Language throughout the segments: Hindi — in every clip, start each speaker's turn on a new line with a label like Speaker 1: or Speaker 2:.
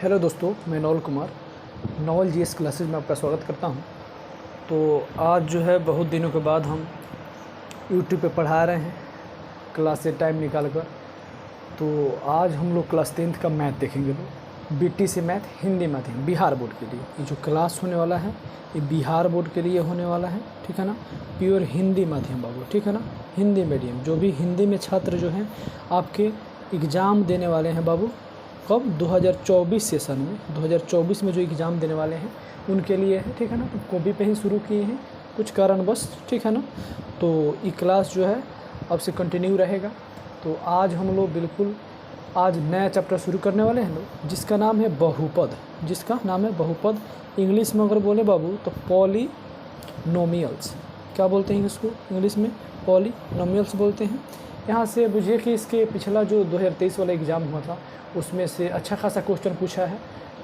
Speaker 1: हेलो दोस्तों, मैं नवल कुमार नवल जीएस क्लासेज में आपका स्वागत करता हूं। तो आज जो है बहुत दिनों के बाद हम यूट्यूब पे पढ़ा रहे हैं क्लास से टाइम निकाल कर। तो आज हम लोग क्लास 10th का मैथ देखेंगे। बीटीसी मैथ हिंदी माध्यम बिहार बोर्ड के लिए ये जो क्लास होने वाला है ये बिहार बोर्ड के लिए होने वाला है, ठीक है ना। प्योर हिंदी माध्यम बाबू, ठीक है ना। हिंदी मीडियम जो भी हिंदी में छात्र जो हैं आपके एग्ज़ाम देने वाले हैं बाबू, कब 2024 सेशन में 2024 में जो एग्ज़ाम देने वाले हैं उनके लिए है, ठीक है ना। तो कॉपी पे ही शुरू किए हैं कुछ कारणवश, ठीक है ना। तो ये क्लास जो है अब से कंटिन्यू रहेगा। तो आज हम लोग बिल्कुल आज नया चैप्टर शुरू करने वाले हैं लोग, जिसका नाम है बहुपद। जिसका नाम है बहुपद। इंग्लिश में अगर बोले बाबू तो पॉलीनोमियल्स, क्या बोलते हैं इसको इंग्लिश में? पॉलीनोमियल्स बोलते हैं। यहाँ से बुझिए कि इसके पिछला जो 2023 वाला एग्ज़ाम हुआ था उसमें से अच्छा खासा क्वेश्चन पूछा है।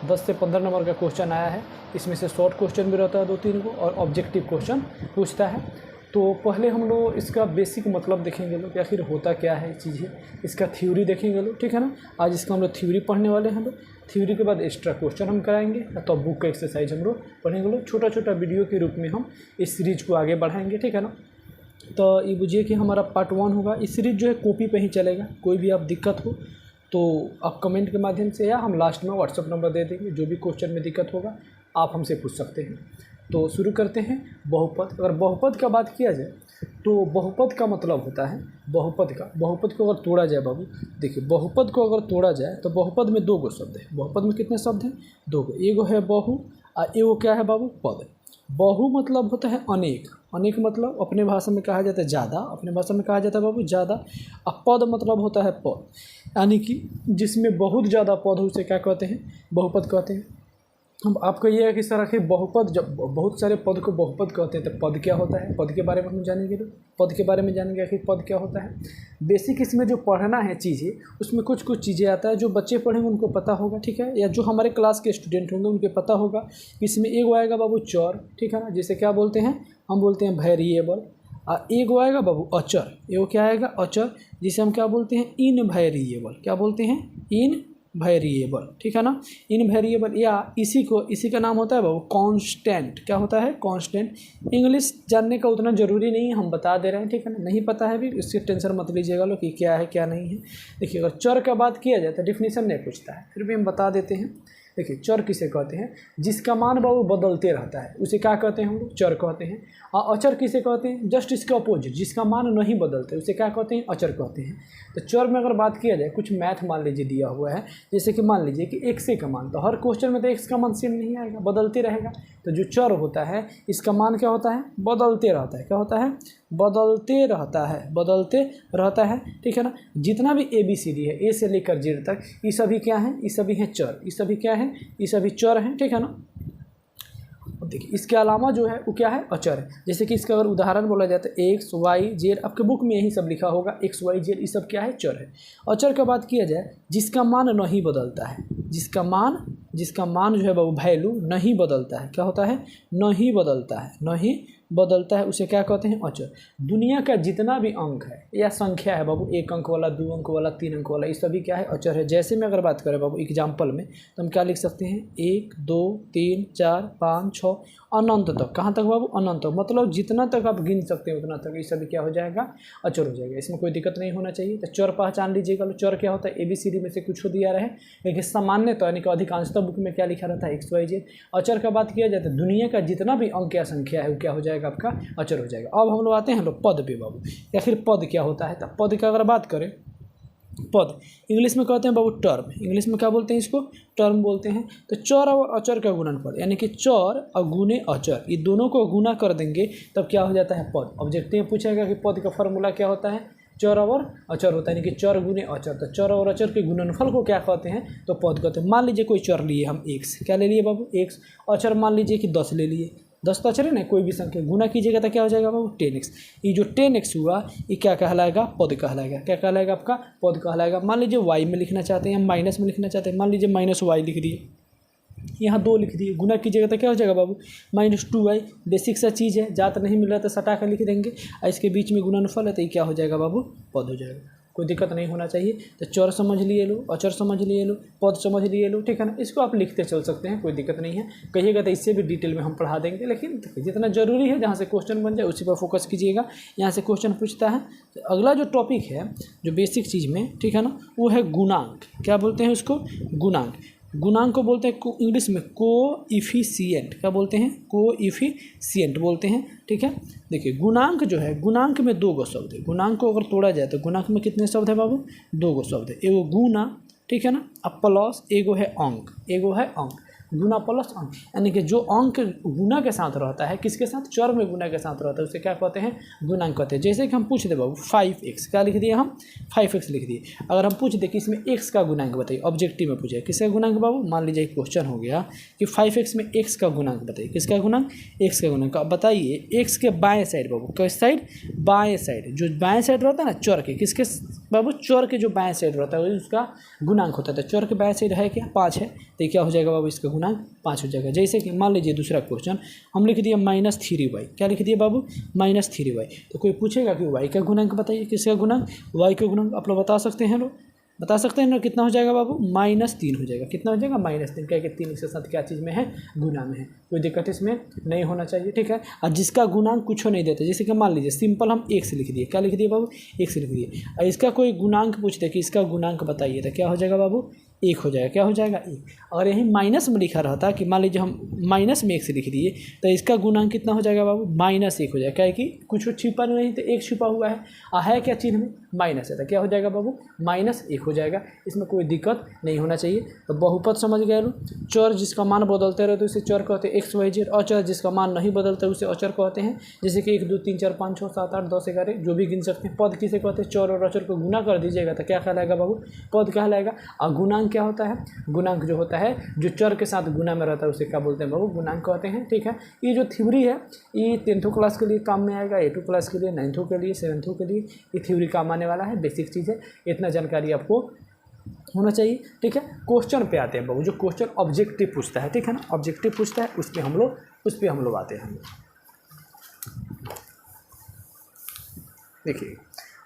Speaker 1: 10 से 15 नंबर का क्वेश्चन आया है। इसमें से शॉर्ट क्वेश्चन भी रहता है 2-3 को और ऑब्जेक्टिव क्वेश्चन पूछता है। तो पहले हम लोग इसका बेसिक मतलब देखेंगे लोग, आखिर होता क्या है चीज़ें। इसका थ्योरी देखेंगे लोग, ठीक है ना। आज इसका हम लोग थ्योरी पढ़ने वाले हैं लोग। थ्योरी के बाद एक्स्ट्रा क्वेश्चन हम कराएंगे, तो बुक का एक्सरसाइज हम लोग पढ़ेंगे लोग। छोटा छोटा वीडियो के रूप में हम इस सीरीज़ को आगे बढ़ाएंगे, ठीक है ना। तो ये बुझिए कि हमारा पार्ट 1 होगा। इस सीरीज़ जो है कॉपी पे ही चलेगा। कोई भी आप दिक्कत हो तो आप कमेंट के माध्यम से या हम लास्ट में व्हाट्सअप नंबर दे देंगे। जो भी क्वेश्चन में दिक्कत होगा आप हमसे पूछ सकते हैं। तो शुरू करते हैं बहुपद। अगर बहुपद का बात किया जाए तो बहुपद का मतलब होता है बहुपद को अगर तोड़ा जाए बाबू, देखिए बहुपद को अगर तोड़ा जाए तो बहुपद में 2 गो शब्द है। बहुपद में कितने शब्द हैं? 2 गो। एगो है बहु और एगो क्या है बाबू? पद। बहु मतलब होता है अनेक। अनेक मतलब अपने भाषा में कहा जाता है ज़्यादा, अपने भाषा में कहा जाता है बाबू ज़्यादा। और पद मतलब होता है पद, यानी कि जिसमें बहुत ज़्यादा पद हो उसे क्या कहते हैं? बहुपद कहते हैं। हम आपको ये है कि सर आखिर बहुपद, जब बहुत सारे पद को बहुपद कहते हैं तो पद क्या होता है? पद के बारे में हम जानेंगे। तो पद के बारे में जानेंगे आखिर पद क्या होता है। बेसिक इसमें जो पढ़ना है चीज़ें, उसमें कुछ चीज़ें आता है जो बच्चे पढ़ेंगे उनको पता होगा, ठीक है। या जो हमारे क्लास के स्टूडेंट होंगे उनको पता होगा। इसमें एगो आएगा बाबू चर, ठीक है ना, जिसे क्या बोलते हैं? हम बोलते हैं वेरिएबल। और एगो आएगा बाबू अचर। एगो क्या आएगा? अचर, जिसे हम क्या बोलते हैं? इनवेरिएबल। क्या बोलते हैं? इनवेरिएबल, ठीक है ना। इनवेरिएबल या इसी का नाम होता है बाबू कांस्टेंट। क्या होता है? कांस्टेंट। इंग्लिश जानने का उतना ज़रूरी नहीं है, हम बता दे रहे हैं, ठीक है ना। नहीं पता है भी इसकी टेंशन मत लीजिएगा लोग कि क्या है क्या नहीं है। देखिए अगर चर का बात किया जाए तो डिफिनीशन नहीं पूछता है, फिर भी हम बता देते हैं। देखिए चर किसे कहते हैं? जिसका मान बाबू बदलते रहता है उसे क्या कहते हैं? हम लोग चर कहते हैं। और अचर किसे कहते हैं? जस्ट इसके अपोजिट, जिसका मान नहीं बदलते उसे क्या कहते हैं? अचर कहते हैं। तो चर में अगर बात किया जाए, कुछ मैथ मान लीजिए दिया हुआ है, जैसे कि मान लीजिए कि x का मान, तो हर क्वेश्चन में तो x का मान सेम नहीं आएगा, बदलते रहेगा। तो जो चर होता है इसका मान क्या होता है? बदलते रहता है। क्या होता है? बदलते रहता है, ठीक है ना। जितना भी ABCD है, ए से लेकर Z तक, ये सभी क्या हैं? ये सभी हैं चर। ये सभी क्या हैं? ये सभी चर हैं, ठीक है ना। अब देखिए इसके अलावा जो है वो क्या है? अचर है। जैसे कि इसका अगर उदाहरण बोला जाए तो एक्स वाई जेड, आपके बुक में यही सब लिखा होगा, एक्स वाई जेड ये सब क्या है? चर है। अचर का बात किया जाए जिसका मान नहीं बदलता है, जिसका मान जो है बाबू वैल्यू नहीं बदलता है। क्या होता है? नहीं बदलता है, उसे क्या कहते हैं? अचर। दुनिया का जितना भी अंक है या संख्या है बाबू, 1 अंक वाला, 2 अंक वाला, 3 अंक वाला, ये सभी क्या है? अचर है। जैसे में अगर बात करें बाबू एग्जाम्पल में तो हम क्या लिख सकते हैं? 1 2 3 4 5 6 अनंत तक। कहाँ तक बाबू? अनंत तक। मतलब जितना तक आप गिन सकते हैं उतना तक ये सभी क्या हो जाएगा? अचर हो जाएगा। इसमें कोई दिक्कत नहीं होना चाहिए। तो चर पहचान लीजिएगा। चर क्या होता है? ABCD में से कुछ दिया रहे, लेकिन सामान्यतः यानी कि अधिकांशतः बुक में क्या लिखा रहता है? X Y Z. अचर का बात किया जाए तो दुनिया का जितना भी अंक या संख्या है वो क्या हो जाएगा? आपका अचर हो जाएगा। अब हम लोग आते हैं लोग पद पे बाबू, या फिर पद क्या होता है। तो पद का अगर बात करें, पद इंग्लिश में कहते हैं बाबू टर्म। इंग्लिश में क्या बोलते हैं? इसको टर्म बोलते हैं। तो चर और अचर का गुणनफल, यानी कि चर और गुने अचर, ये दोनों को गुना कर देंगे तब क्या हो जाता है? पद। ऑब्जेक्टिव में पूछेगा कि पद का फॉर्मूला क्या होता है? चर और अचर होता है, यानी कि चर गुने अचर। तो चर और अचर के गुणनफल को क्या कहते हैं? तो पद कहते हैं। मान लीजिए कोई चर लिए हम x, क्या ले लिए बाबू? x। अचर मान लीजिए कि 10 ले लिए। 10 तो अचर है ना, कोई भी संख्या गुना कीजिएगा तो क्या हो जाएगा बाबू? 10x। ये जो 10x हुआ ये क्या कहलाएगा? पद कहलाएगा। क्या कहलाएगा? आपका पद कहलाएगा। मान लीजिए y में लिखना चाहते हैं, माइनस में लिखना चाहते हैं, मान लीजिए -y लिख दिए, यहाँ 2 लिख दिए। गुना कीजिएगा तो क्या हो जाएगा बाबू? -2y। बेसिक सा चीज़ है, ज़्यादा नहीं मिल रहा तो सटा कर लिख देंगे। और इसके बीच में गुणनफल है तो ये क्या हो जाएगा बाबू? पद हो जाएगा। कोई दिक्कत नहीं होना चाहिए। तो चर समझ लिए लो, अचर समझ लिए लो, पद समझ लिए लो, ठीक है ना। इसको आप लिखते चल सकते हैं, कोई दिक्कत नहीं है। कहिएगा तो इससे भी डिटेल में हम पढ़ा देंगे, लेकिन जितना जरूरी है जहाँ से क्वेश्चन बन जाए उसी पर फोकस कीजिएगा। यहाँ से क्वेश्चन पूछता है। तो अगला जो टॉपिक है जो बेसिक चीज़ में, ठीक है ना, वो है गुणांक। क्या बोलते हैं उसको? गुणांक। गुणांक को बोलते हैं इंग्लिश में कोएफिशिएंट। क्या बोलते हैं? कोएफिशिएंट बोलते हैं, ठीक है। देखिए गुणांक जो है, गुणांक में 2 गो शब्द है। गुणांक को अगर तोड़ा जाए तो गुणांक में कितने शब्द है बाबू? 2 गो शब्द है। एगो गुना, ठीक है ना, अब प्लस एगो है अंक, एगो है अंक। गुना प्लस अंक, यानी कि जो अंक गुना के साथ रहता है, किसके साथ? चर में गुना के साथ रहता है, उसे क्या कहते हैं? गुणांक कहते हैं। जैसे कि हम पूछ दे बाबू 5x, क्या लिख दिए हम? 5x लिख दिए। अगर हम पूछ दे कि इसमें x का गुणांक बताइए, ऑब्जेक्टिव में पूछे किसका गुणांक बाबू? मान लीजिए क्वेश्चन हो गया कि 5x में x का गुणांक बताइए। किसका गुणांक? x का गुणांक। अब बताइए x के बाएं साइड बाबू, किस साइड? बाएं साइड। जो बाएं साइड रहता है ना चर के, किसके बाबू? चर के जो बाएं साइड रहता है उसका गुणांक होता है। तो चर के बाएं साइड है क्या? 5 है। तो क्या हो जाएगा बाबू? इसका गुणांक 5 हो जाएगा। जैसे कि मान लीजिए दूसरा क्वेश्चन हम लिख दिए -3y। क्या लिख दिए बाबू? -3y। तो कोई पूछेगा कि y का गुणांक बताइए। किसका गुणांक? y का गुणांक। आप लोग बता सकते हैं, लोग बता सकते हैं ना, कितना हो जाएगा बाबू? -3 हो जाएगा। कितना हो जाएगा? -3। क्या कि 3 इसके साथ क्या चीज़ में है? गुना में है। कोई दिक्कत इसमें नहीं होना चाहिए, ठीक है। और जिसका गुणांक कुछ नहीं देते, जैसे कि मान लीजिए सिंपल हम x लिख दिए। क्या लिख दिए बाबू? x लिख दिए। और इसका कोई गुणांक पूछते कि इसका गुणांक बताइए, तो क्या हो जाएगा बाबू? 1 हो जाएगा। क्या हो जाएगा? 1। अगर यही माइनस में लिखा रहता कि मान लीजिए हम माइनस में x लिख दिए, तो इसका गुणांक कितना हो जाएगा बाबू? -1 हो जाएगा। क्या है कि कुछ छिपा नहीं, तो 1 छिपा हुआ है क्या चिन्ह में? माइनस है। तो क्या हो जाएगा बाबू? -1 हो जाएगा। इसमें कोई दिक्कत नहीं होना चाहिए। तो बहुपद समझ गए लो। चर जिसका मान बदलते रहे तो उसे चर कहते हैं, x y z। अचर जिसका मान नहीं बदलता उसे अचर कहते हैं। जैसे कि 1 2 3 4 5 6 7 8 10 11 जो भी गिन सकते हैं। पद किसे कहते हैं? चर और अचर को गुना कर दीजिएगा तो क्या कहलाएगा बाबू? पद कहलाएगा। और गुणांक क्या होता है? गुणांक जो होता है जो चर के साथ गुना में रहता है उसे क्या बोलते हैं बाबू? गुणांक कहते हैं, ठीक है। ये जो थ्योरी है ये 10th क्लास के लिए काम में आएगा, 8th क्लास के लिए, 9th के लिए, 7th के लिए ये थ्योरी काम आने वाला है। बेसिक चीज़ है, इतना जानकारी आपको होना चाहिए, ठीक है। क्वेश्चन पे आते हैं बाबू। जो क्वेश्चन ऑब्जेक्टिव पूछता है, ठीक है ना, ऑब्जेक्टिव पूछता है उस पर हम लोग आते हैं। देखिए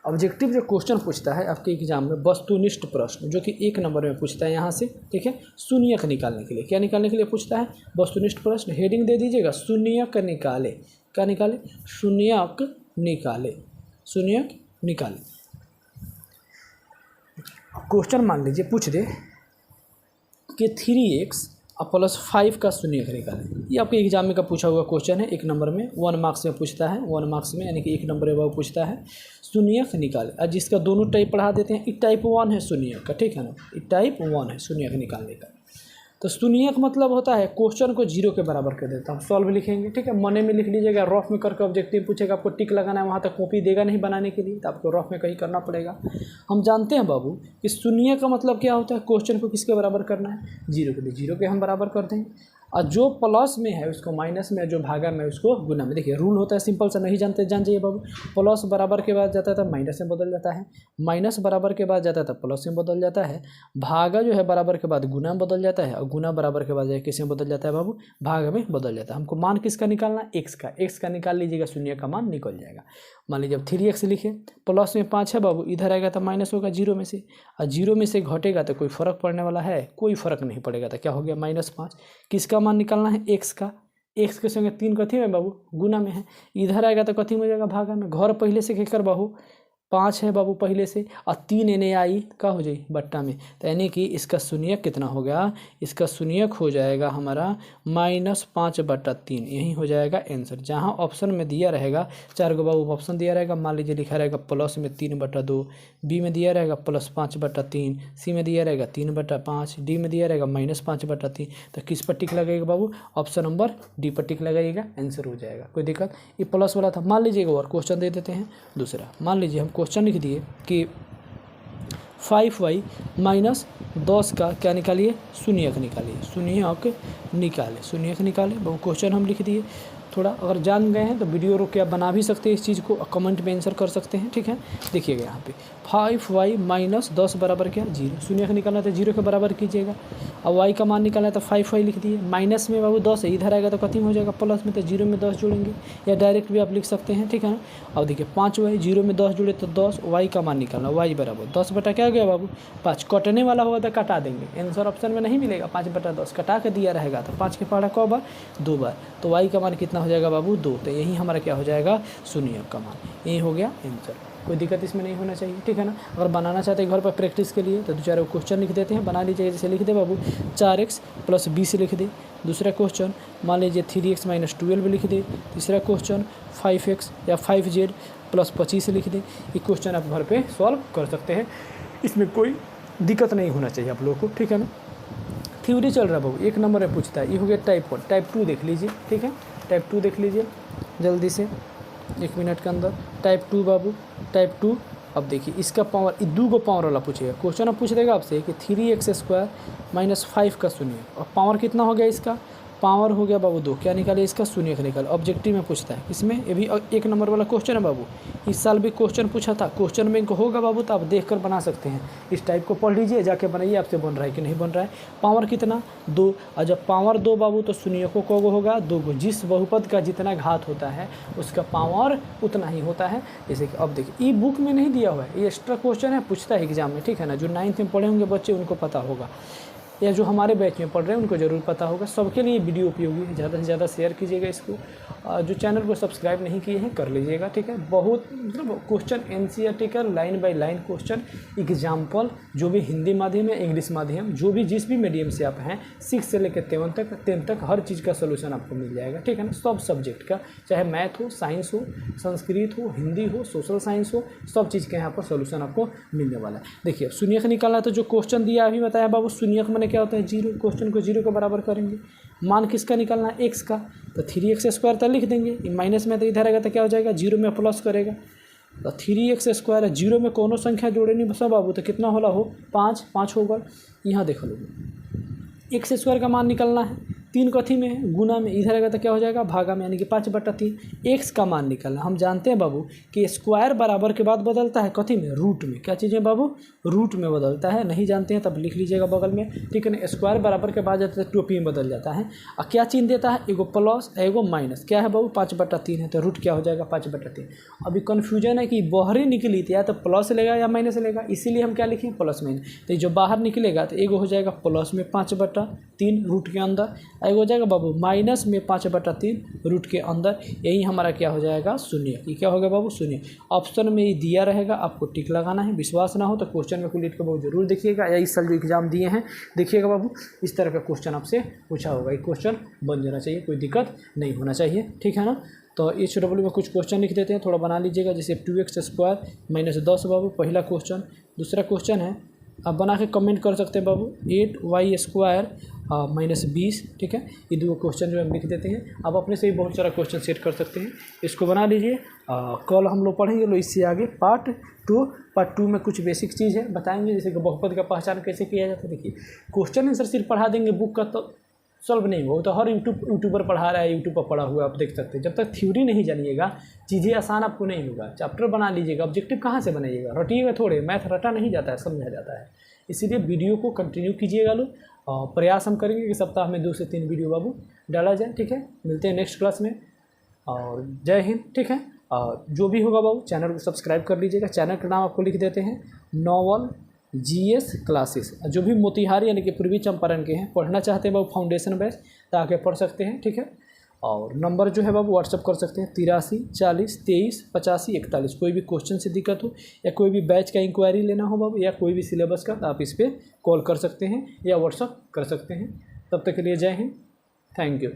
Speaker 1: ऑब्जेक्टिव जो क्वेश्चन पूछता है आपके एग्जाम में, वस्तुनिष्ठ प्रश्न जो कि 1 नंबर में पूछता है यहाँ से, ठीक है। शून्यक निकालने के लिए, क्या निकालने के लिए पूछता है? वस्तुनिष्ठ प्रश्न। हेडिंग दे दीजिएगा शून्यक निकाले। क्या निकाले? शून्यक निकाले, शून्यक निकाले। क्वेश्चन मान लीजिए पूछ दे कि 3x + 5 का शून्यक निकालें। ये आपके एग्जाम में का पूछा हुआ क्वेश्चन है, 1 नंबर में, 1 मार्क्स में पूछता है। 1 मार्क्स में यानी कि 1 नंबर में वो पूछता है शून्यक निकाले। और जिसका दोनों टाइप पढ़ा देते हैं। ये टाइप 1 है शून्यक का, ठीक है ना, ये टाइप 1 है शून्यक निकालने का। तो शून्यक मतलब होता है क्वेश्चन को 0 के बराबर कर देता हूँ। सॉल्व लिखेंगे, ठीक है, मने में लिख लीजिएगा। रफ में करके ऑब्जेक्टिव पूछेगा, आपको टिक लगाना है, वहाँ तक कॉपी देगा नहीं बनाने के लिए, तो आपको रफ में कहीं करना पड़ेगा। हम जानते हैं बाबू कि शून्य का मतलब क्या होता है? क्वेश्चन को किसके बराबर करना है? 0 के लिए। 0 के हम बराबर कर देंगे, और जो प्लस में है उसको माइनस में, जो भागा में उसको गुना में। देखिए रूल होता है सिंपल सा, नहीं जानते जान जाइए बाबू। प्लस बराबर के बाद जाता है तो माइनस में बदल जाता है, माइनस बराबर के बाद जाता है तो प्लस में बदल जाता है, भागा जो है बराबर के बाद गुना में बदल जाता है, और गुना बराबर के बाद किस में बदल जाता है बाबू? भाग में बदल जाता है। हमको मान किसका निकालना है? x का। x का निकाल लीजिएगा, शून्य का मान निकल जाएगा। मान लीजिए अब 3x लिखे, प्लस में 5 है बाबू, इधर आएगा तो माइनस होगा 0 में से, और 0 में से घटेगा तो कोई फ़र्क पड़ने वाला है? कोई फ़र्क नहीं पड़ेगा। तो क्या हो गया? -5। किसका मान निकालना है? x का। x के संगे 3 कथी में बाबू? गुना में है। इधर आएगा तो कथी में हो जाएगा? भागा में। घर पहले से केकर बाबू? 5 है बाबू पहले से, और 3 एने आई का हो जाए बट्टा में। तो यानी कि इसका शून्यक कितना हो गया? इसका शून्यक हो जाएगा हमारा -5/3। यही हो जाएगा आंसर। जहाँ ऑप्शन में दिया रहेगा 4 गो बाबू ऑप्शन दिया रहेगा, मान लीजिए लिखा रहेगा प्लस में 3/2, बी में दिया रहेगा +5/3, सी में दिया रहेगा 3/5, डी में दिया रहेगा -5/3। तो किस पर टिक लगेगा बाबू? ऑप्शन नंबर डी पर टिक लगाइएगा, आंसर हो जाएगा। कोई दिक्कत? ये प्लस वाला था। मान लीजिएगा और क्वेश्चन दे देते हैं दूसरा। मान लीजिए हम क्वेश्चन लिख दिए कि 5y - 10 का क्या निकालिए? शून्यक निकालिए। शून्यक निकाले, शून्यक निकाले। वो क्वेश्चन हम लिख दिए। थोड़ा अगर जान गए हैं तो वीडियो रोक के आप बना भी सकते हैं इस चीज़ को, कमेंट में आंसर कर सकते हैं, ठीक है। देखिएगा यहाँ पे 5y माइनस 10 बराबर क्या 0, शून्य का निकालना तो 0 के बराबर कीजिएगा। अब y का मान निकालना है तो 5y लिख दिए, माइनस में बाबू 10 है, इधर आएगा तो खत्म हो जाएगा, प्लस में तो 0 में 10 जोड़ेंगे, या डायरेक्ट भी आप लिख सकते हैं, ठीक है ना। अब देखिए 5y 0 में 10 जोड़े तो 10, y का मान निकालना, y बराबर 10 बटा क्या हो गया बाबू 5, कटने वाला होगा तो कटा देंगे, आंसर ऑप्शन में नहीं मिलेगा, 5 बटा 10 कटा के दिया रहेगा तो 5 के पहाड़ा कौ बार 2 बार, तो y का मान कितना हो जाएगा बाबू 2, तो यही हमारा क्या हो जाएगा शून्य का मान, यही हो गया आंसर। कोई दिक्कत इसमें नहीं होना चाहिए, ठीक है ना। अगर बनाना चाहते हैं घर पर प्रैक्टिस के लिए तो 2-4 क्वेश्चन लिख देते हैं, बना लीजिए। जैसे लिख दे बाबू 4x प्लस 20 लिख दे, दूसरा क्वेश्चन मान लीजिए 3x माइनस 12 लिख दे, तीसरा क्वेश्चन 5x या 5z प्लस 25 लिख दे। ये क्वेश्चन आप घर पे सॉल्व कर सकते हैं, इसमें कोई दिक्कत नहीं होना चाहिए आप लोगों को, ठीक है ना। थ्योरी चल रहा है बाबू, 1 नंबर में पूछता है, ये हो गया टाइप 1। टाइप 2 देख लीजिए, ठीक है, टाइप 2 देख लीजिए जल्दी से 1 मिनट के अंदर। टाइप 2 बाबू, टाइप 2। अब देखिए इसका पावर, 2 पावर वाला पूछेगा क्वेश्चन, अब पूछ देगा आपसे कि 3x² माइनस 5 का शून्य, और पावर कितना हो गया इसका, पावर हो गया बाबू 2, क्या निकाले इसका शून्य का निकाल। ऑब्जेक्टिव में पूछता है, इसमें ये भी 1 नंबर वाला क्वेश्चन है बाबू, इस साल भी क्वेश्चन पूछा था, क्वेश्चन बैंक होगा बाबू तो आप देखकर बना सकते हैं, इस टाइप को पढ़ लीजिए, जाके बनाइए आपसे बन रहा है कि नहीं बन रहा है। पावर कितना 2, और जब पावर 2 बाबू तो शून्य को कौगो होगा 2 गो, जिस बहुपद का जितना घात होता है उसका पावर उतना ही होता है। जैसे कि अब देखिए ई बुक में नहीं दिया हुआ है, ये एक्स्ट्रा क्वेश्चन है, पूछता है एग्जाम में, ठीक है ना। जो 9th में पढ़े होंगे बच्चे उनको पता होगा, या जो हमारे बैच में पढ़ रहे हैं उनको ज़रूर पता होगा। सबके लिए वीडियो उपयोगी है, ज़्यादा से ज़्यादा शेयर कीजिएगा इसको, जो चैनल को सब्सक्राइब नहीं किए हैं कर लीजिएगा, ठीक है। बहुत मतलब क्वेश्चन एनसीईआरटी का line by line question example, जो भी हिंदी माध्यम या इंग्लिश माध्यम, जो भी जिस भी मीडियम से आप हैं 6 से लेकर 10 तक हर चीज़ का सोल्यूशन आपको मिल जाएगा, ठीक है ना। सब सब्जेक्ट का, चाहे मैथ हो, साइंस हो, संस्कृत हो, हिंदी हो, सोशल साइंस हो, सब चीज़ का यहाँ पर सोल्यूशन आपको मिलने वाला है। देखिए शून्य का निकालना, तो जो क्वेश्चन दिया अभी बताया बाबू, शून्य का क्या होता है 0, क्वेश्चन को 0 के बराबर करेंगे। मान किसका निकालना है x का, तो 3x² तो लिख देंगे, माइनस में तो इधर आएगा तो क्या हो जाएगा 0 में प्लस करेगा, तो 3x² है, 0 में कोनो संख्या जोड़े नहीं बसा बाबू, तो कितना होला हो 5 होगा। यहाँ देख लो x² का मान निकालना है, 3 कथी में है गुना में, इधर आएगा तो क्या हो जाएगा भागा में, यानी कि 5/3। x का मान निकालना, हम जानते हैं बाबू कि स्क्वायर बराबर के बाद बदलता है कथी में, रूट में। क्या चीज़ें बाबू, रूट में बदलता है, नहीं जानते हैं तब लिख लीजिएगा बगल में, ठीक है ना। स्क्वायर बराबर के बाद जाता है टोपी में बदल जाता है, और क्या चिन्ह देता है, एगो प्लस एगो माइनस, क्या है बाबू 5/3 है, तो रूट क्या हो जाएगा 5/3। अभी कन्फ्यूजन है कि बाहरी निकली तो या तो प्लस लेगा या माइनस लेगा, इसीलिए हम क्या लिखें प्लस माइनस। तो जो बाहर निकलेगा तो एगो हो जाएगा प्लस में 5/3 रूट के अंदर, एगो हो जाएगा बाबू माइनस में 5/3 रूट के अंदर, यही हमारा क्या हो जाएगा शून्य। ये क्या हो गया बाबू शून्य। ऑप्शन में ये दिया रहेगा, आपको टिक लगाना है। विश्वास ना हो तो क्वेश्चन में कुल बाबू जरूर देखिएगा, या इस साल जो एग्जाम दिए हैं देखिएगा बाबू, इस तरह का क्वेश्चन आपसे पूछा होगा, ये क्वेश्चन बन जाना चाहिए, कोई दिक्कत नहीं होना चाहिए, ठीक है ना। तो HW में कुछ क्वेश्चन लिख देते हैं, थोड़ा बना लीजिएगा। जैसे 2x² माइनस 10 बाबू पहला क्वेश्चन, दूसरा क्वेश्चन है आप बना के कमेंट कर सकते हैं बाबू 8y² माइनस 20, ठीक है। ये 2 क्वेश्चन जो हम लिख देते हैं, आप अपने से ही बहुत सारा क्वेश्चन सेट कर सकते हैं, इसको बना लीजिए। कल हम लोग पढ़ेंगे लो इससे आगे पार्ट 2 में कुछ बेसिक चीज़ है बताएंगे, जैसे कि बहुपद का पहचान कैसे किया जाता है। देखिए क्वेश्चन आंसर सिर्फ पढ़ा देंगे बुक का तो सॉल्व नहीं होगा, तो हर यूट्यूबर पढ़ा रहा है, यूट्यूब पर पढ़ा हुआ है, आप देख सकते हैं। जब तक थ्योरी नहीं जानिएगा चीज़ें आसान आपको नहीं होगा। चैप्टर बना लीजिएगा, ऑब्जेक्टिव कहाँ से बनाइएगा, रटिएगा थोड़े, मैथ रटा नहीं जाता है, समझा जाता है। इसीलिए वीडियो को कंटिन्यू कीजिएगा लो, प्रयास हम करेंगे कि सप्ताह में 2 से 3 वीडियो बाबू डाला जाए, ठीक है। मिलते हैं नेक्स्ट क्लास में, और जय हिंद, ठीक है। जो भी होगा बाबू चैनल को सब्सक्राइब कर लीजिएगा। चैनल का नाम आपको लिख देते हैं नॉवल GS क्लासेस। जो भी मोतिहारी यानी कि पूर्वी चंपारण के हैं, पढ़ना चाहते हैं बाबू फाउंडेशन बैच, तो आके पढ़ सकते हैं, ठीक है। और नंबर जो है बाबू व्हाट्सअप कर सकते हैं 83 40 23 85 41। कोई भी क्वेश्चन से दिक्कत हो या कोई भी बैच का इंक्वायरी लेना हो बाबू, या कोई भी सिलेबस का, तो आप इस पर कॉल कर सकते हैं या व्हाट्सअप कर सकते हैं। तब तक के लिए जय हिंद, थैंक यू।